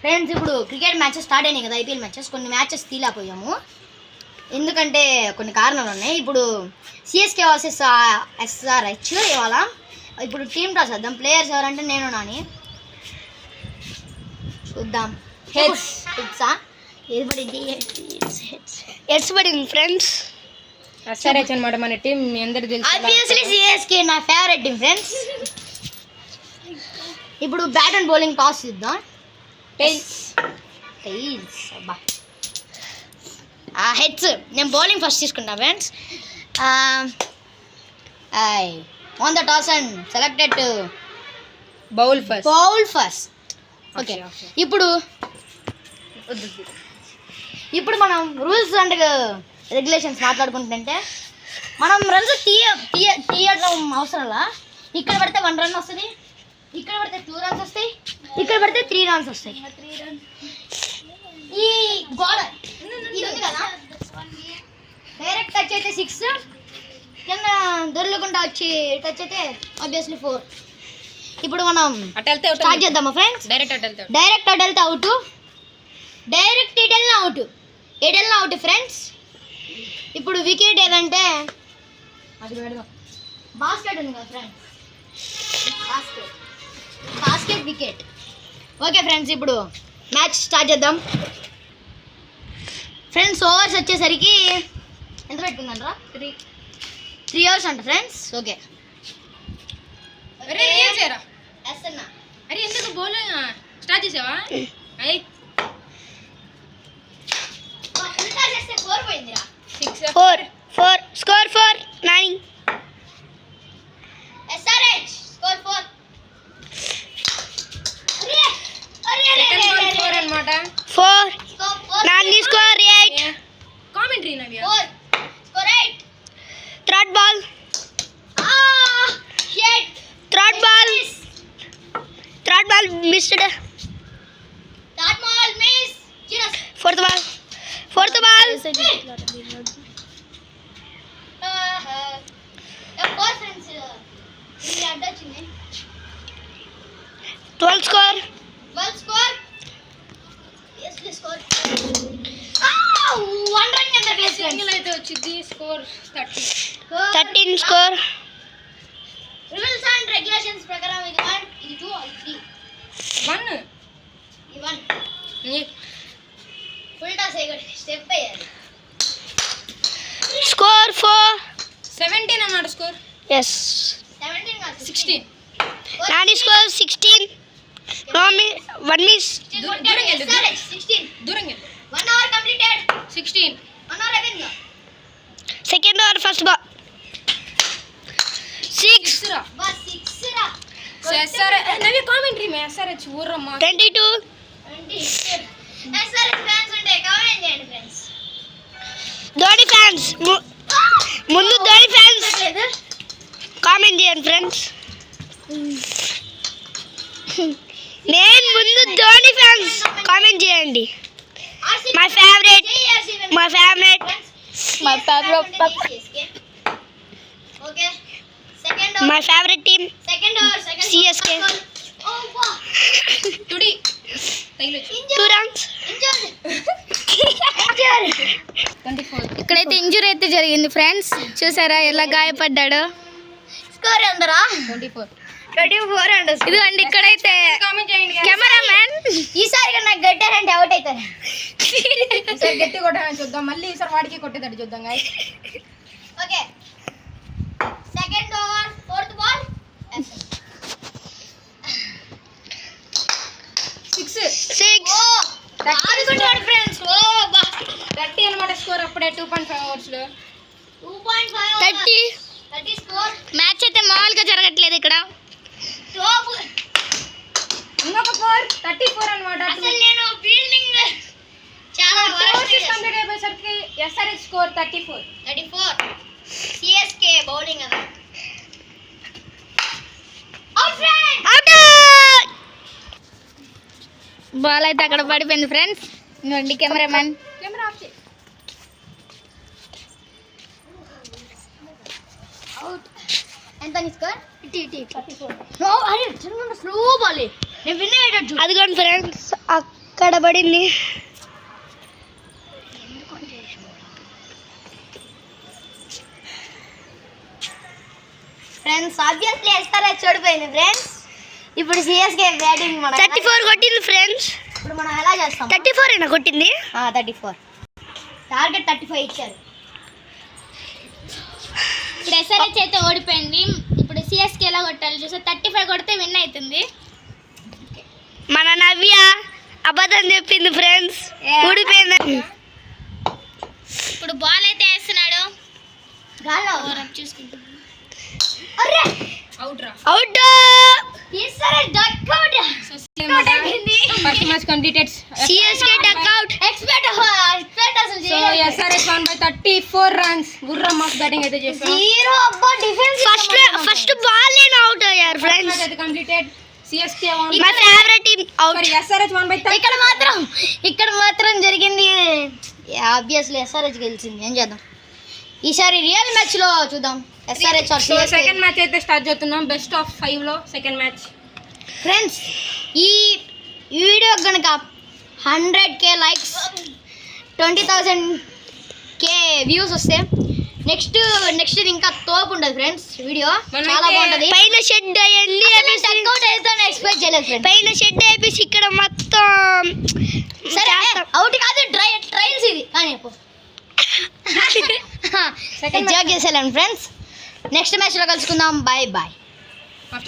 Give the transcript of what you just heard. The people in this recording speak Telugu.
ఫ్రెండ్స్ ఇప్పుడు క్రికెట్ మ్యాచెస్ స్టార్ట్ అయినాయి కదా, ఐపీఎల్ మ్యాచెస్. కొన్ని మ్యాచెస్ తీలేకపోయాము ఎందుకంటే కొన్ని కారణాలు ఉన్నాయి. ఇప్పుడు సిఎస్కే వర్సెస్ ఎస్ఆర్హెచ్ ఇవాళ. ఇప్పుడు టీమ్ టాస్ చేద్దాం. ప్లేయర్స్ ఎవరంటే నేను నాని. చూద్దాం. హెడ్సా ఏది పడింది? హెడ్స్ పడింది ఫ్రెండ్స్. ఎస్ఆర్హెచ్ అన్నమాట మన టీం. మీ అందరికీ తెలుసు. ఆబ్వియస్లీ సిఎస్కే నా ఫేవరెట్ టీం ఫ్రెండ్స్. ఇప్పుడు బ్యాట్ అండ్ బౌలింగ్ టాస్ ఇద్దాం. టైల్స్ అబ్బా హెడ్స్. నేను బౌలింగ్ ఫస్ట్ తీసుకున్నా friends. On the toss and selected bowl first. Okay, ఇప్పుడు మనం రూల్స్ అండ్ రెగ్యులేషన్స్ మాట్లాడుకుంటుంటే మనం రన్స్ తీయడం అవసరంలా. ఇక్కడ పడితే 1 రన్ వస్తుంది, ఇక్కడ పడితే 2 రన్స్ వస్తాయి, ఇక్కడ పడితే 3 రన్స్ వస్తాయి. ఈ గోడ ఇది ఉంది కదా, డైరెక్ట్ టచ్ అయితే 6, కింద దొరలకుండా వచ్చి టచ్ అయితే ఆబ్వియస్లీ 4. ఇప్పుడు మనం స్టార్ట్ చేద్దామా ఫ్రెండ్స్? డైరెక్ట్ అటు వెళ్తే అవుట్, డైరెక్ట్ ఇటు వెళ్ళిన అవుట్ ఫ్రెండ్స్. ఇప్పుడు వికెట్ ఏదంటే అది పెడదాం. బాస్కెట్ ఉంది కదా friends, basket wicket. Okay friends, ఇప్పుడు మ్యాచ్ స్టార్ట్ చేద్దాం ఫ్రెండ్స్. ఓవర్స్ వచ్చేసరికి ఎంత పెట్టుకుందంటారా? 3 అవర్స్ అంట ఫ్రెండ్స్. ఓకే, అరే ఎందుకు బౌలింగ్ స్టార్ట్ చేసావా? Four. Score 4. 9. SRH. Score 4. Second ball 4 అన్నమాట. 4. Nani score 8. Commentary Navya. 4. Score 8. Third ball. Shit. Third ball missed. Third ball miss. Fourth ball. Fourth friends. 12 score. Yes, please score. 1 run in the place. Single అయితే వచ్చింది. Score 13 score. Rules and regulations ప్రకారం ఇది 1, ఇది 2, ఇది 3. 1 ఇది 1. ఫుల్ టాస్ అయ్యాడు. స్టెప్ అయ్యాడు. Score 4. 17 అన్నమాట స్కోర్. Yes. 17 కాదు 16. Nani score 16. No miss. 1 miss. 16. దూరం వెళ్ళు. 1 hour completed. 16. 1 hour అయిపోయింది. Second hour first ball. 6 రా. బస్ 6 రా. ఎస్ఆర్హెచ్ నవ్య కామెంటరీ మే ఎస్ఆర్హెచ్ ఊర్రమ్మ. 22. SRH fans ఉంటే కామెంట్ చేయండి ఫ్రెండ్స్. ధోని ఫ్యాన్స్ ముందు ధోని ఫ్యాన్స్ కామెంట్ చేయండి ఫ్రెండ్స్. నేను ముందు ధోని ఫ్యాన్స్ కామెంట్ చేయండి. My favourite okay. My favourite team CSK. టుడి తగిలొచ్చు. 2 runs. ఇక్కడైతే ఇంజురీ అయితే జరిగింది ఫ్రెండ్స్. చూసారా ఎలా గాయపడ్డాడు. స్కోర్ ఎంతరా? 24 అండి. ఇదిగోండి ఇక్కడైతే కామెంట్ చేయండి. కెమెరామెన్ ఈసారి నాకు గట్టారంటే అవుట్ అవుతారు. ఈసారి గట్టి కొట్టాలని చూద్దాం. మళ్ళీ ఈసారి వాడికి కొట్టేటట్టు చూద్దాం guys. Okay, second over 4th ball 6. ఆడుకుంటాడు ఫ్రెండ్స్. ఓ బా 30 అన్నమాట స్కోర్. అప్పుడే 2.5 అవర్స్ లో 2.5 30 స్కోర్. మ్యాచ్ అయితే మామూలుగా జరగట్లేదు ఇక్కడ. టాప్ ఇంకొక 34 అన్నమాట. అసలు నేను ఫీల్డింగ్ చాలా ఓవర్స్ కంప్లీట్ అయిపోయేసరికి ఎస్ఆర్హెచ్ స్కోర్ 34. CSK బౌలింగ్ అది. అవుట్. బాల్ అయితే అక్కడ పడిపోయింది ఫ్రెండ్స్. ఇంకోండి కెమెరామెన్. కెమెరా ఆఫ్ చేయి. అవుట్. ఎంత స్కోర్? 34. నో అరే చిన్న స్లో బాల్. నేను విన్ అయ్యేటట్టు. అదిగోండి ఫ్రెండ్స్ ఇక్కడ పడింది. ఫ్రెండ్స్ ఆబ్వియస్లీ ఎస్ఆర్హెచ్ ఓడిపోయింది ఫ్రెండ్స్. ఇప్పుడు సిఎస్కే బ్యాటింగ్ మన 34 కొట్టింది ఫ్రెండ్స్. ఇప్పుడు మనం ఎలా చేస్తాం? 34 అయినా కొట్టింది. 34 టార్గెట్ 35 ఇచ్చారు. ఇప్పుడు ఎస్ఆర్హెచ్ అయితే ఓడిపోయింది. ఇప్పుడు సిఎస్కే ఎలా కొట్టాలి చూసా. 35 కొడితే విన్ అవుతుంది. మన నవ్య అబద్ధం చెప్పింది ఫ్రెండ్స్, ఓడిపోయింది. ఇప్పుడు బాల్ అయితే వేస్తున్నాడు. చూసుకుంటా అవుట్ రా. Out. First match completed. CSK duck out. Expect అసలు so SRH one by 34 runs. గుర్రం ఆఫ్ బ్యాటింగ్ అయితే చేశారు. జీరో. అబ్బా డిఫెన్స్ ఫస్ట్ బాల్ లేని అవుట్ అయ్యారు ఫ్రెండ్స్. అయితే completed. CSK one. My favourite team out. మరి ఎస్ఆర్హెచ్ వన్ బై 30. ఇక్కడ మాత్రం జరిగింది. ఆబ్వియస్లీ ఎస్ఆర్హెచ్ గెలిచింది. ఏం చేద్దాం, ఈసారి రియల్ మ్యాచ్ లో చూద్దాం ఎస్ఆర్హెచ్. సో సెకండ్ మ్యాచ్ అయితే స్టార్ట్ చేస్తున్నాం. బెస్ట్ ఆఫ్ 5 లో సెకండ్ మ్యాచ్. ఫ్రెండ్స్ ఈ వీడియో కనుక 100K లైక్స్ 20,000 వ్యూస్ వస్తే నెక్స్ట్ ఇంకా తోపు ఉండదు ఫ్రెండ్స్. వీడియో చాలా బాగుంటుంది. పైన షెడ్ అయ్యండి. ఎక్స్పెక్ట్ చేయలేదు ఫ్రెండ్స్. పైన షెడ్ అయిపోయి ఇక్కడ మొత్తం సరే అవుట్ కాదు, ట్రైల్స్ ఇది కానీ సెకండ్ జాగ్ చేసేయాలండి ఫ్రెండ్స్. నెక్స్ట్ మ్యాచ్లో కలుసుకుందాం. Bye bye.